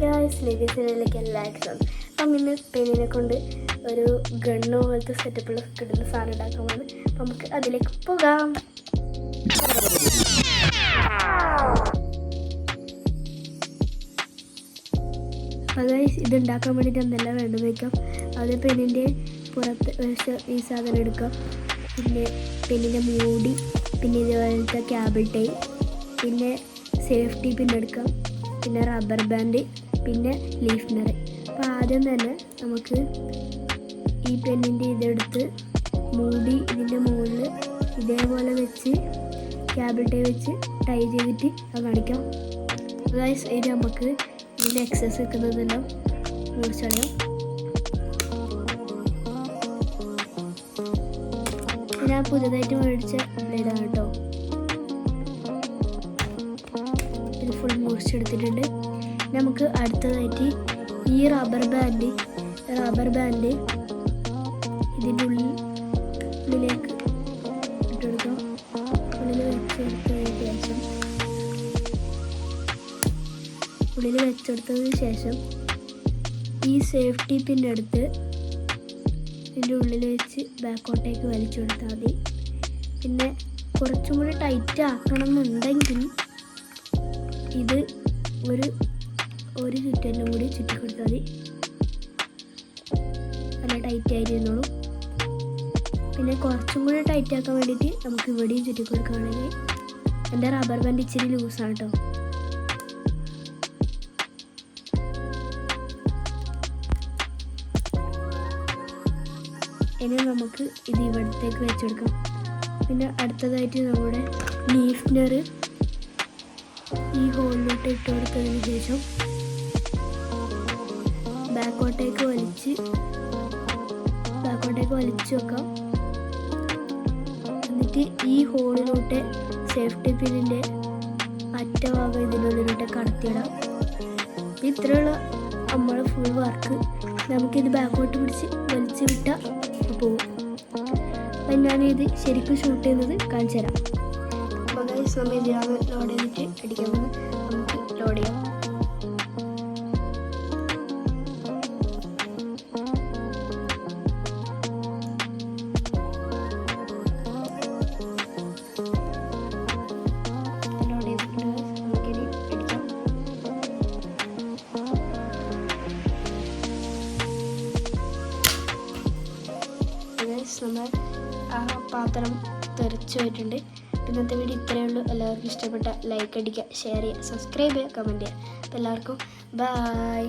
Guys, ലേഡീസിലേക്ക് എല്ലാവർക്കും അപ്പം ഇന്ന് പെണ്ണിനെ കൊണ്ട് ഒരു ഗണ്ണ് പോലത്തെ സെറ്റപ്പുള്ള കിട്ടുന്ന സാധനം ഉണ്ടാക്കാമെന്ന്. അപ്പം നമുക്ക് അതിലേക്ക് പോകാം. അപ്പോൾ ഗായ്സ്, ഇത് ഉണ്ടാക്കാൻ വേണ്ടിയിട്ട് എന്തെല്ലാം വേണ്ടെന്ന് വയ്ക്കാം. അത് പെണ്ണിൻ്റെ പുറത്ത് ഈ സാധനം എടുക്കാം. പിന്നെ പെണ്ണിൻ്റെ മൂടി, പിന്നെ ഇതുപോലത്തെ ക്യാബിൾ ടൈ, പിന്നെ സേഫ്റ്റി പിൻ എടുക്കാം, പിന്നെ റബ്ബർ ബാൻഡ്, പിന്നെ ലീഫ്നർ. അപ്പോൾ ആദ്യം തന്നെ നമുക്ക് ഈ പെണ്ണിൻ്റെ ഇതെടുത്ത് മൂടി ഇതിൻ്റെ മുകളിൽ ഇതേപോലെ വെച്ച് ക്യാബിൾ ടൈ വെച്ച് ടൈ ചെയ്തിട്ട് അത് കാണിക്കാം. ഗൈസ്, ഇത് നമുക്ക് ഇതിൻ്റെ എക്സസ് വെക്കുന്നതെല്ലാം മുറിച്ചറിയാം. ഞാൻ പുതിയതായിട്ട് മേടിച്ച ബ്ലേഡാണ് കേട്ടോ. ഇത് ഫുൾ മുറിച്ചെടുത്തിട്ടുണ്ട്. നമുക്ക് അടുത്തതായിട്ട് ഈ റബ്ബർ ബാൻഡ് ഇതിൻ്റെ ഉള്ളിലേക്ക് ഇട്ടെടുക്കാം. ഉള്ളിൽ വെച്ചെടുത്തതിന് ശേഷം ഈ സേഫ്റ്റി പിന്നെടുത്ത് ഇതിൻ്റെ ഉള്ളിൽ വെച്ച് ബാക്കോട്ടേക്ക് വലിച്ചു കൊടുത്താൽ മതി. പിന്നെ കുറച്ചും കൂടി ടൈറ്റ് ആക്കണം എന്നുണ്ടെങ്കിൽ ഇത് ഒരു ചുറ്റെല്ലാം കൂടി ചുറ്റി കൊടുത്താൽ മതി. നല്ല ടൈറ്റ് ആയിരുന്നോളൂ. പിന്നെ കുറച്ചും കൂടി ടൈറ്റ് ആക്കാൻ വേണ്ടിയിട്ട് നമുക്ക് ഇവിടെയും ചുറ്റി കൊടുക്കുകയാണെങ്കിൽ, എൻ്റെ റബ്ബർ ബാൻഡ് ഇച്ചിരി ലൂസാണ് കേട്ടോ. ഇനി നമുക്ക് ഇത് ഇവിടത്തേക്ക് വെച്ചെടുക്കാം. പിന്നെ അടുത്തതായിട്ട് നമ്മുടെ ലീഫ്നർ ഈ ഹോളിലോട്ട് ഇട്ട് കൊടുത്തതിന് ശേഷം ബാക്കോട്ടേക്ക് വലിച്ച് വെക്കാം. എന്നിട്ട് ഈ ഹോളിലോട്ട് സേഫ്റ്റി പിന്നിൻ്റെ അറ്റഭാഗം ഇതിനുള്ളിലോട്ട് കടത്തിയിടാം. ഇത്രയുള്ള നമ്മളെ ഫുൾ വർക്ക്. നമുക്കിത് ബാക്കോട്ട് പിടിച്ച് വലിച്ചു വിട്ടാൽ പോകും. അപ്പം ഞാനിത് ശരിക്കും ഷൂട്ട് ചെയ്യുന്നത് കാണിച്ചു തരാം. അപ്പോൾ ഗൈസ്, നമ്മൾ ഇതിനകത്ത് ലോഡ് ചെയ്തിട്ട് അടിക്കാമെന്ന് നമുക്ക് ലോഡ് ചെയ്യാം. നമ്മൾ ആ പാത്രം തെറിച്ച് പോയിട്ടുണ്ട്. ഇന്നത്തെ വീഡിയോ ഇത്രയേ ഉള്ളൂ. എല്ലാവർക്കും ഇഷ്ടപ്പെട്ട ലൈക്ക് അടിക്കുക, ഷെയർ ചെയ്യുക, സബ്സ്ക്രൈബ് ചെയ്യുക, കമൻറ്റ് ചെയ്യുക. അപ്പോൾ എല്ലാവർക്കും ബൈ.